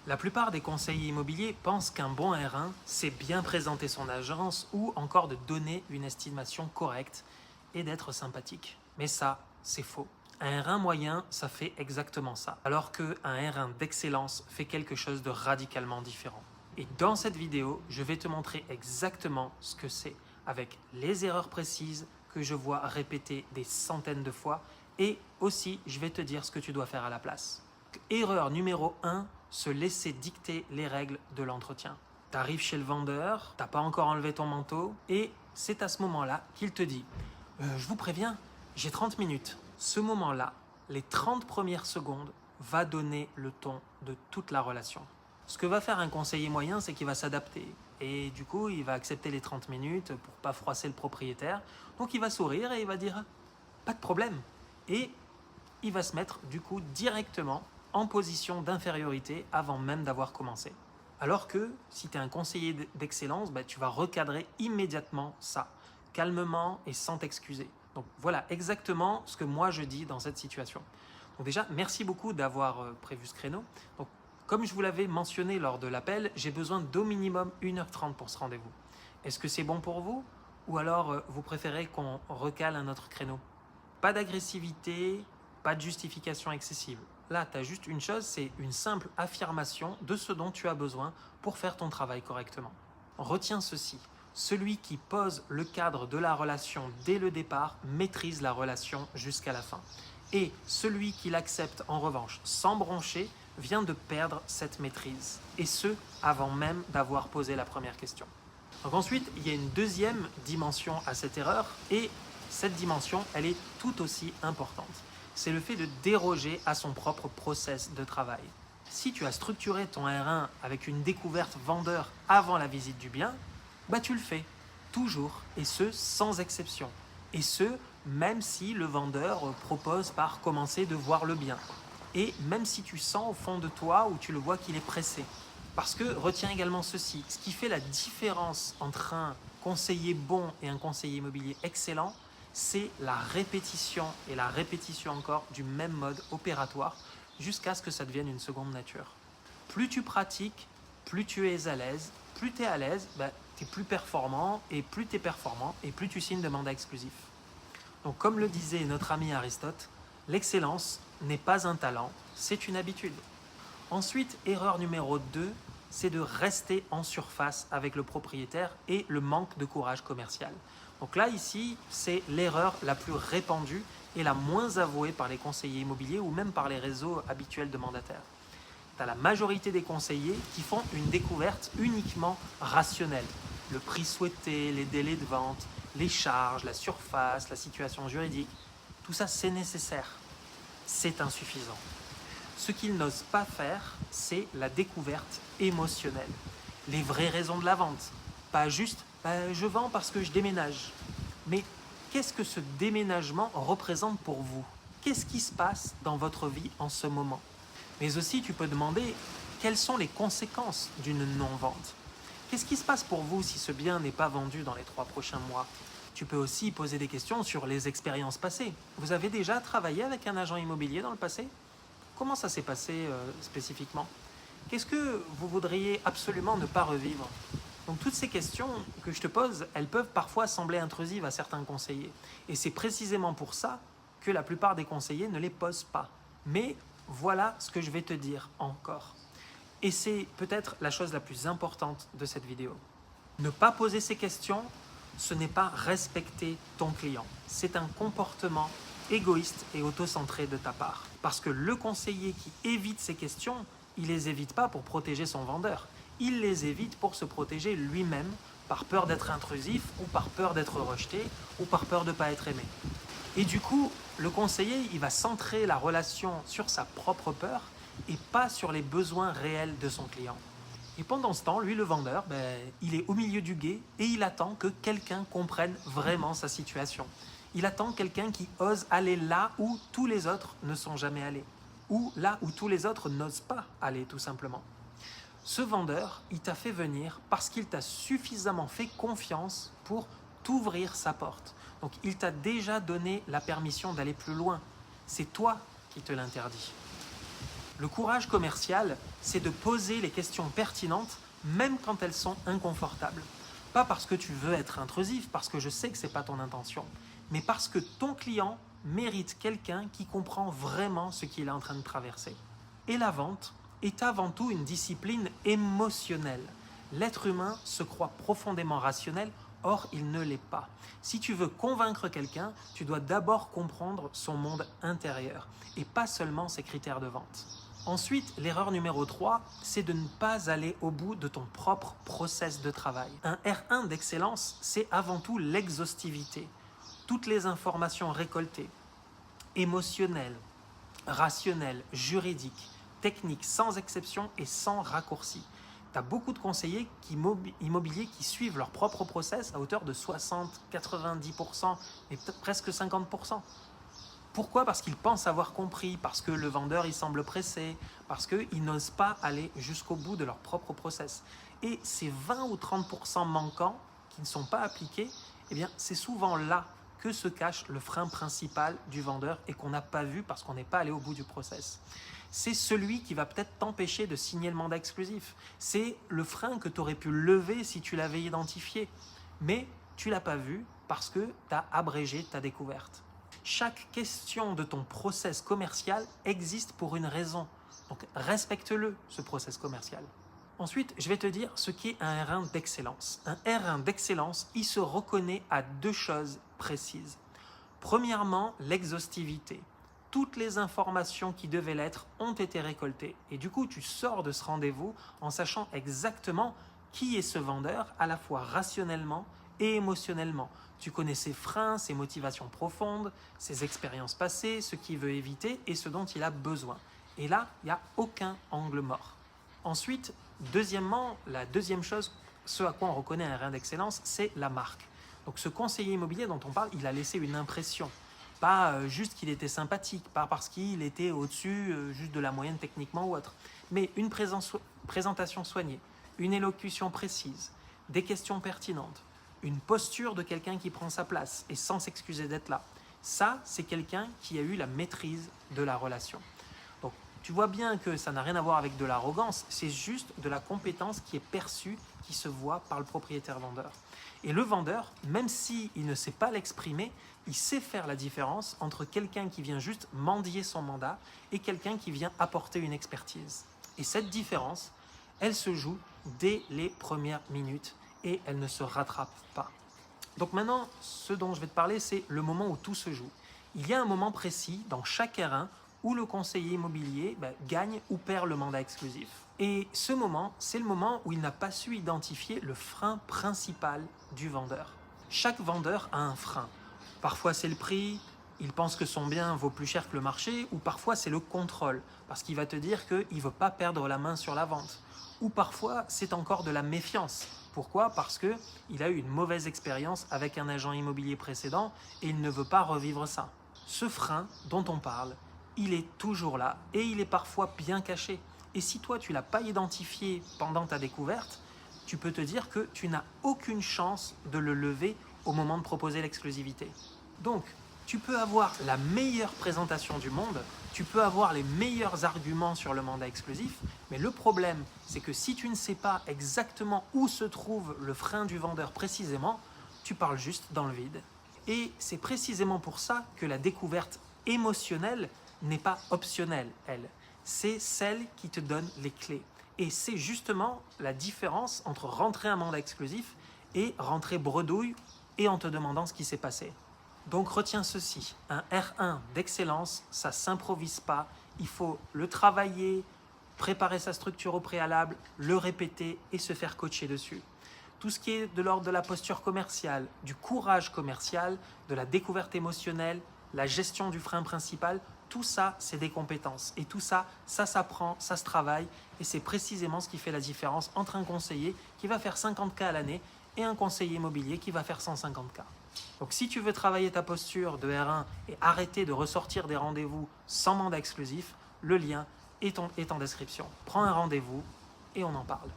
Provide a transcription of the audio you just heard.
La plupart des conseillers immobiliers pensent qu'un bon R1, c'est bien présenter son agence ou encore de donner une estimation correcte et d'être sympathique. Mais ça, c'est faux. Un R1 moyen, ça fait exactement ça, alors qu'un R1 d'excellence fait quelque chose de radicalement différent. Et dans cette vidéo, je vais te montrer exactement ce que c'est, avec les erreurs précises que je vois répétées des centaines de fois, et aussi je vais te dire ce que tu dois faire à la place. Erreur numéro 1, se laisser dicter les règles de l'entretien. Tu arrives chez le vendeur, tu n'as pas encore enlevé ton manteau, et c'est à ce moment-là qu'il te dit je vous préviens, j'ai 30 minutes. Ce moment-là, les 30 premières secondes, va donner le ton de toute la relation. Ce que va faire un conseiller moyen, c'est qu'il va s'adapter. Et du coup, il va accepter les 30 minutes pour ne pas froisser le propriétaire. Donc il va sourire et il va dire pas de problème. Et il va se mettre du coup directement en position d'infériorité avant même d'avoir commencé. Alors que si tu es un conseiller d'excellence, tu vas recadrer immédiatement ça, calmement et sans t'excuser. Donc voilà exactement ce que moi je dis dans cette situation. Donc déjà, merci beaucoup d'avoir prévu ce créneau. Donc, comme je vous l'avais mentionné lors de l'appel, j'ai besoin d'au minimum 1h30 pour ce rendez-vous. Est-ce que c'est bon pour vous? Ou alors vous préférez qu'on recale un autre créneau? Pas d'agressivité, pas de justification excessive. Là, tu as juste une chose, c'est une simple affirmation de ce dont tu as besoin pour faire ton travail correctement. Retiens ceci, celui qui pose le cadre de la relation dès le départ maîtrise la relation jusqu'à la fin. Et celui qui l'accepte en revanche sans broncher vient de perdre cette maîtrise. Et ce, avant même d'avoir posé la première question. Donc ensuite, il y a une deuxième dimension à cette erreur et cette dimension, elle est tout aussi importante. C'est le fait de déroger à son propre process de travail. Si tu as structuré ton R1 avec une découverte vendeur avant la visite du bien, tu le fais, toujours, et ce, sans exception. Et ce, même si le vendeur propose par commencer de voir le bien. Et même si tu sens au fond de toi ou tu le vois qu'il est pressé. Parce que retiens également ceci, ce qui fait la différence entre un conseiller bon et un conseiller immobilier excellent, c'est la répétition et la répétition encore du même mode opératoire jusqu'à ce que ça devienne une seconde nature. Plus tu pratiques, plus tu es à l'aise. Plus tu es à l'aise, tu es plus performant et plus tu es performant et plus tu signes de mandat exclusif. Donc comme le disait notre ami Aristote, l'excellence n'est pas un talent, c'est une habitude. Ensuite, erreur numéro 2, c'est de rester en surface avec le propriétaire et le manque de courage commercial. Donc là, ici, c'est l'erreur la plus répandue et la moins avouée par les conseillers immobiliers ou même par les réseaux habituels de mandataires. Tu as la majorité des conseillers qui font une découverte uniquement rationnelle. Le prix souhaité, les délais de vente, les charges, la surface, la situation juridique, tout ça c'est nécessaire. C'est insuffisant. Ce qu'ils n'osent pas faire, c'est la découverte émotionnelle. Les vraies raisons de la vente. Pas juste je vends parce que je déménage. Mais qu'est-ce que ce déménagement représente pour vous? Qu'est-ce qui se passe dans votre vie en ce moment? Mais aussi, tu peux demander quelles sont les conséquences d'une non-vente. Qu'est-ce qui se passe pour vous si ce bien n'est pas vendu dans les 3 prochains mois? Tu peux aussi poser des questions sur les expériences passées. Vous avez déjà travaillé avec un agent immobilier dans le passé? Comment ça s'est passé spécifiquement? Qu'est-ce que vous voudriez absolument ne pas revivre? Donc toutes ces questions que je te pose, elles peuvent parfois sembler intrusives à certains conseillers. Et c'est précisément pour ça que la plupart des conseillers ne les posent pas. Mais voilà ce que je vais te dire encore. Et c'est peut-être la chose la plus importante de cette vidéo. Ne pas poser ces questions, ce n'est pas respecter ton client. C'est un comportement égoïste et autocentré de ta part. Parce que le conseiller qui évite ces questions, il ne les évite pas pour protéger son vendeur. Il les évite pour se protéger lui-même par peur d'être intrusif ou par peur d'être rejeté ou par peur de ne pas être aimé. Et du coup, le conseiller, il va centrer la relation sur sa propre peur et pas sur les besoins réels de son client. Et pendant ce temps, lui, le vendeur, il est au milieu du gué et il attend que quelqu'un comprenne vraiment sa situation. Il attend quelqu'un qui ose aller là où tous les autres ne sont jamais allés. Ou là où tous les autres n'osent pas aller, tout simplement. Ce vendeur, il t'a fait venir parce qu'il t'a suffisamment fait confiance pour t'ouvrir sa porte. Donc il t'a déjà donné la permission d'aller plus loin. C'est toi qui te l'interdis. Le courage commercial, c'est de poser les questions pertinentes même quand elles sont inconfortables. Pas parce que tu veux être intrusif, parce que je sais que ce n'est pas ton intention, mais parce que ton client mérite quelqu'un qui comprend vraiment ce qu'il est en train de traverser. Et la vente est avant tout une discipline émotionnelle. L'être humain se croit profondément rationnel, or il ne l'est pas. Si tu veux convaincre quelqu'un, tu dois d'abord comprendre son monde intérieur et pas seulement ses critères de vente. Ensuite, l'erreur numéro 3, c'est de ne pas aller au bout de ton propre process de travail. Un R1 d'excellence, c'est avant tout l'exhaustivité. Toutes les informations récoltées, émotionnelles, rationnelles, juridiques, techniques, sans exception et sans raccourci. Tu as beaucoup de conseillers immobiliers qui suivent leur propre process à hauteur de 60, 90% et peut-être presque 50%. Pourquoi? Parce qu'ils pensent avoir compris, parce que le vendeur il semble pressé, parce qu'ils n'osent pas aller jusqu'au bout de leur propre process. Et ces 20 ou 30% manquants qui ne sont pas appliqués, eh bien, c'est souvent là que se cache le frein principal du vendeur et qu'on n'a pas vu parce qu'on n'est pas allé au bout du process. C'est celui qui va peut-être t'empêcher de signer le mandat exclusif. C'est le frein que tu aurais pu lever si tu l'avais identifié. Mais tu ne l'as pas vu parce que tu as abrégé ta découverte. Chaque question de ton process commercial existe pour une raison. Donc respecte-le, ce process commercial. Ensuite, je vais te dire ce qu'est un R1 d'excellence. Un R1 d'excellence, il se reconnaît à deux choses précises. Premièrement, l'exhaustivité. Toutes les informations qui devaient l'être ont été récoltées. Et du coup, tu sors de ce rendez-vous en sachant exactement qui est ce vendeur, à la fois rationnellement et émotionnellement. Tu connais ses freins, ses motivations profondes, ses expériences passées, ce qu'il veut éviter et ce dont il a besoin. Et là, il n'y a aucun angle mort. Ensuite, deuxièmement, la deuxième chose, ce à quoi on reconnaît un R1 d'excellence, c'est la marque. Donc ce conseiller immobilier dont on parle, il a laissé une impression. Pas juste qu'il était sympathique, pas parce qu'il était au-dessus juste de la moyenne techniquement ou autre, mais une présentation soignée, une élocution précise, des questions pertinentes, une posture de quelqu'un qui prend sa place et sans s'excuser d'être là. Ça, c'est quelqu'un qui a eu la maîtrise de la relation. Donc, tu vois bien que ça n'a rien à voir avec de l'arrogance, c'est juste de la compétence qui est perçue, qui se voit par le propriétaire-vendeur. Et le vendeur, même s'il ne sait pas l'exprimer, il sait faire la différence entre quelqu'un qui vient juste mendier son mandat et quelqu'un qui vient apporter une expertise. Et cette différence, elle se joue dès les premières minutes et elle ne se rattrape pas. Donc maintenant, ce dont je vais te parler, c'est le moment où tout se joue. Il y a un moment précis dans chaque R1 où le conseiller immobilier gagne ou perd le mandat exclusif. Et ce moment, c'est le moment où il n'a pas su identifier le frein principal du vendeur. Chaque vendeur a un frein. Parfois c'est le prix, il pense que son bien vaut plus cher que le marché, ou parfois c'est le contrôle, parce qu'il va te dire qu'il ne veut pas perdre la main sur la vente. Ou parfois c'est encore de la méfiance. Pourquoi? Parce qu'il a eu une mauvaise expérience avec un agent immobilier précédent et il ne veut pas revivre ça. Ce frein dont on parle, il est toujours là et il est parfois bien caché. Et si toi tu ne l'as pas identifié pendant ta découverte, tu peux te dire que tu n'as aucune chance de le lever au moment de proposer l'exclusivité. Donc, tu peux avoir la meilleure présentation du monde, tu peux avoir les meilleurs arguments sur le mandat exclusif, mais le problème, c'est que si tu ne sais pas exactement où se trouve le frein du vendeur précisément, tu parles juste dans le vide. Et c'est précisément pour ça que la découverte émotionnelle n'est pas optionnelle, elle. C'est celle qui te donne les clés. Et c'est justement la différence entre rentrer un mandat exclusif et rentrer bredouille et en te demandant ce qui s'est passé. Donc retiens ceci, un R1 d'excellence, ça ne s'improvise pas, il faut le travailler, préparer sa structure au préalable, le répéter et se faire coacher dessus. Tout ce qui est de l'ordre de la posture commerciale, du courage commercial, de la découverte émotionnelle, la gestion du frein principal, tout ça, c'est des compétences. Et tout ça, ça s'apprend, ça se travaille. Et c'est précisément ce qui fait la différence entre un conseiller qui va faire 50K à l'année et un conseiller immobilier qui va faire 150K. Donc si tu veux travailler ta posture de R1 et arrêter de ressortir des rendez-vous sans mandat exclusif, le lien est en description. Prends un rendez-vous et on en parle.